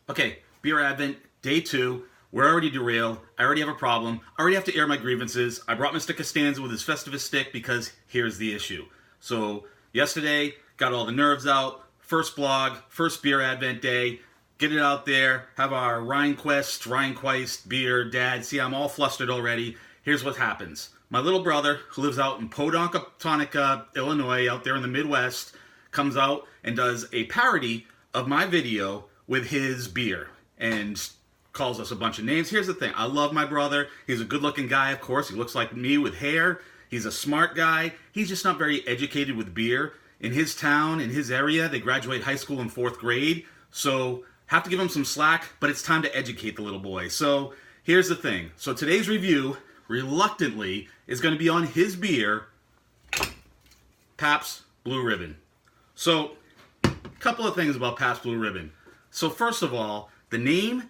Okay, beer advent, day 2. We're already derailed. I already have a problem. I already have to air my grievances. I brought Mr. Costanza with his Festivus stick because here's the issue. So, yesterday, got all the nerves out. First blog, first beer advent day. Get it out there. Have our Rheinquist beer, Dad. See, I'm all flustered already. Here's what happens. My little brother, who lives out in Podunk, Illinois, out there in the Midwest, comes out and does a parody of my video with his beer and calls us a bunch of names. Here's the thing. I love my brother. He's a good-looking guy, of course. He looks like me with hair. He's a smart guy. He's just not very educated with beer. In his town, in his area, they graduate high school in 4th grade. So, have to give him some slack, but it's time to educate the little boy. So, here's the thing. So, today's review, reluctantly, is going to be on his beer, Pabst Blue Ribbon. So, a couple of things about Pabst Blue Ribbon. So first of all, the name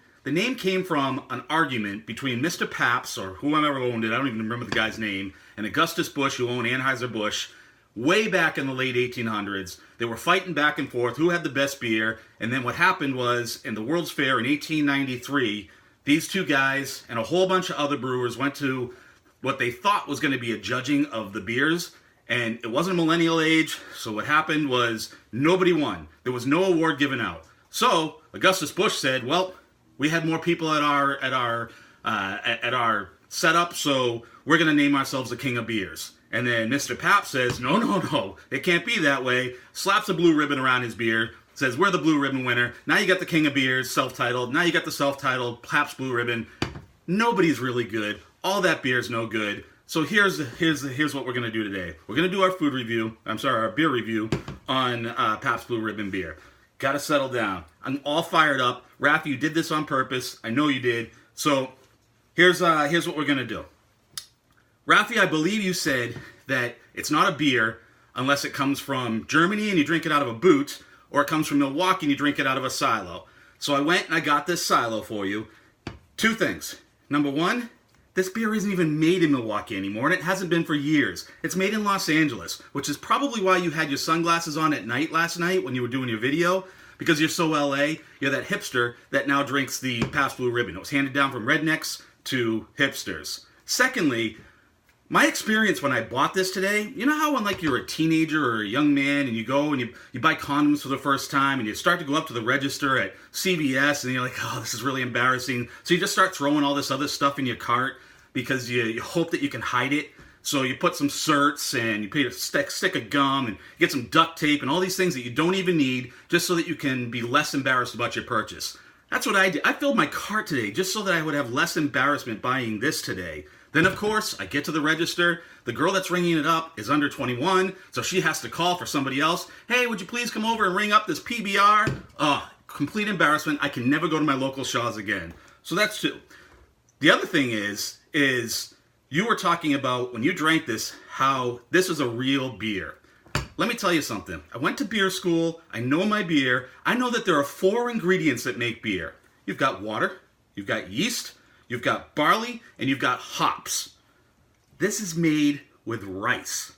came from an argument between Mr. Pabst, or whoever owned it, I don't even remember the guy's name, and Augustus Busch, who owned Anheuser-Busch, way back in the late 1800s. They were fighting back and forth, who had the best beer, and then what happened was, in the World's Fair in 1893, these two guys and a whole bunch of other brewers went to what they thought was going to be a judging of the beers, and it wasn't millennial age, so what happened was nobody won. There was no award given out. So Augustus Busch said, "Well, we had more people at our setup, so we're going to name ourselves the King of Beers." And then Mr. Pabst says, "No, it can't be that way." Slaps a blue ribbon around his beer, says, "We're the Blue Ribbon winner." Now you got the King of Beers, self-titled. Now you got the self-titled Pabst Blue Ribbon. Nobody's really good. All that beer's no good. So here's what we're going to do today. We're going to do our our beer review on Pabst Blue Ribbon beer. Got to settle down. I'm all fired up. Rafi, you did this on purpose. I know you did. So here's what we're going to do. Rafi, I believe you said that it's not a beer unless it comes from Germany and you drink it out of a boot, or it comes from Milwaukee and you drink it out of a silo. So I went and I got this silo for you. 2 things. Number 1, this beer isn't even made in Milwaukee anymore, and it hasn't been for years. It's made in Los Angeles, which is probably why you had your sunglasses on at night last night when you were doing your video, because you're so LA. You're that hipster that now drinks the Pabst Blue Ribbon. It was handed down from rednecks to hipsters. Secondly, my experience when I bought this today, you know how when like you're a teenager or a young man and you go and you buy condoms for the first time and you start to go up to the register at CVS and you're like, "Oh, this is really embarrassing." So you just start throwing all this other stuff in your cart because you hope that you can hide it. So you put some certs and you put a stick of gum and you get some duct tape and all these things that you don't even need just so that you can be less embarrassed about your purchase. That's what I did. I filled my cart today just so that I would have less embarrassment buying this today. Then, of course, I get to the register. The girl that's ringing it up is under 21, so she has to call for somebody else. "Hey, would you please come over and ring up this PBR?" Complete embarrassment. I can never go to my local Shaw's again. So that's 2. The other thing is you were talking about, when you drank this, how this is a real beer. Let me tell you something. I went to beer school. I know my beer. I know that there are 4 ingredients that make beer. You've got water, you've got yeast, you've got barley, and you've got hops. This is made with rice.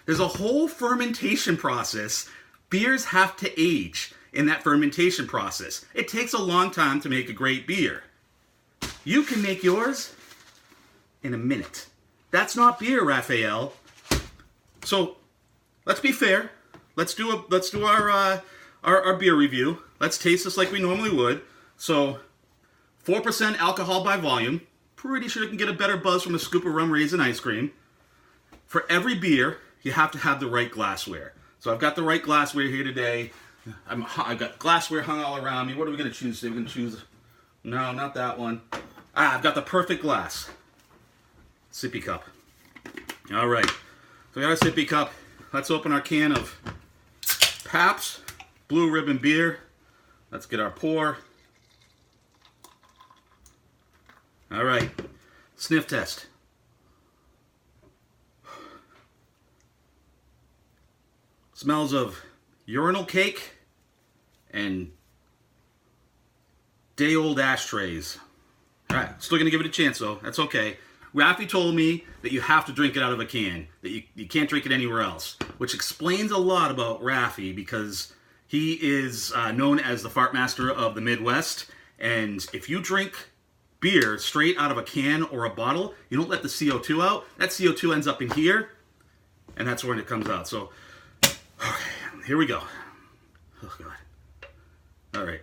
There's a whole fermentation process. Beers have to age in that fermentation process. It takes a long time to make a great beer. You can make yours in a minute. That's not beer, Raphael. So, let's be fair. Let's do our beer review. Let's taste this like we normally would. So, 4% alcohol by volume. Pretty sure you can get a better buzz from a scoop of rum raisin ice cream. For every beer, you have to have the right glassware. So I've got the right glassware here today. I've got glassware hung all around me. What are we going to choose today? We're going to choose... No, not that one. I've got the perfect glass. Sippy cup. All right. So we got our sippy cup. Let's open our can of Pabst Blue Ribbon beer. Let's get our pour. All right, sniff test. Smells of urinal cake and day-old ashtrays. All right, still gonna give it a chance though. That's okay. Rafi told me that you have to drink it out of a can, that you can't drink it anywhere else, which explains a lot about Rafi, because He is known as the fart master of the Midwest. And if you drink beer straight out of a can or a bottle, you don't let the CO2 out. That CO2 ends up in here, and that's when it comes out. So, okay, here we go. Oh, God. All right.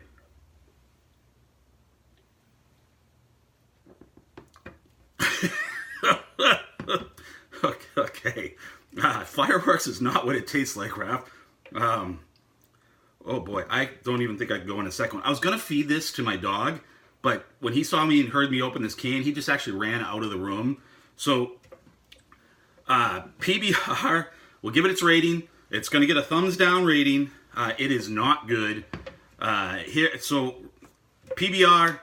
Okay. Fireworks is not what it tastes like, Raph. Oh boy, I don't even think I could go in a second. I was going to feed this to my dog, but when he saw me and heard me open this can, he just actually ran out of the room. So, PBR, we'll give it its rating. It's going to get a thumbs down rating. It is not good. So, PBR,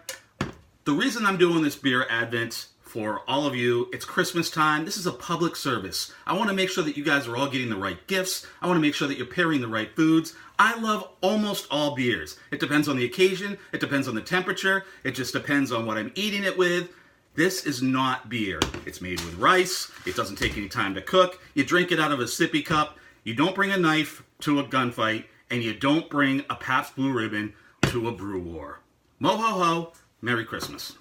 the reason I'm doing this beer advent for all of you, it's Christmas time. This is a public service. I want to make sure that you guys are all getting the right gifts. I want to make sure that you're pairing the right foods. I love almost all beers. It depends on the occasion. It depends on the temperature. It just depends on what I'm eating it with. This is not beer. It's made with rice. It doesn't take any time to cook. You drink it out of a sippy cup. You don't bring a knife to a gunfight. And you don't bring a Pabst Blue Ribbon to a brew war. Mo ho ho. Merry Christmas.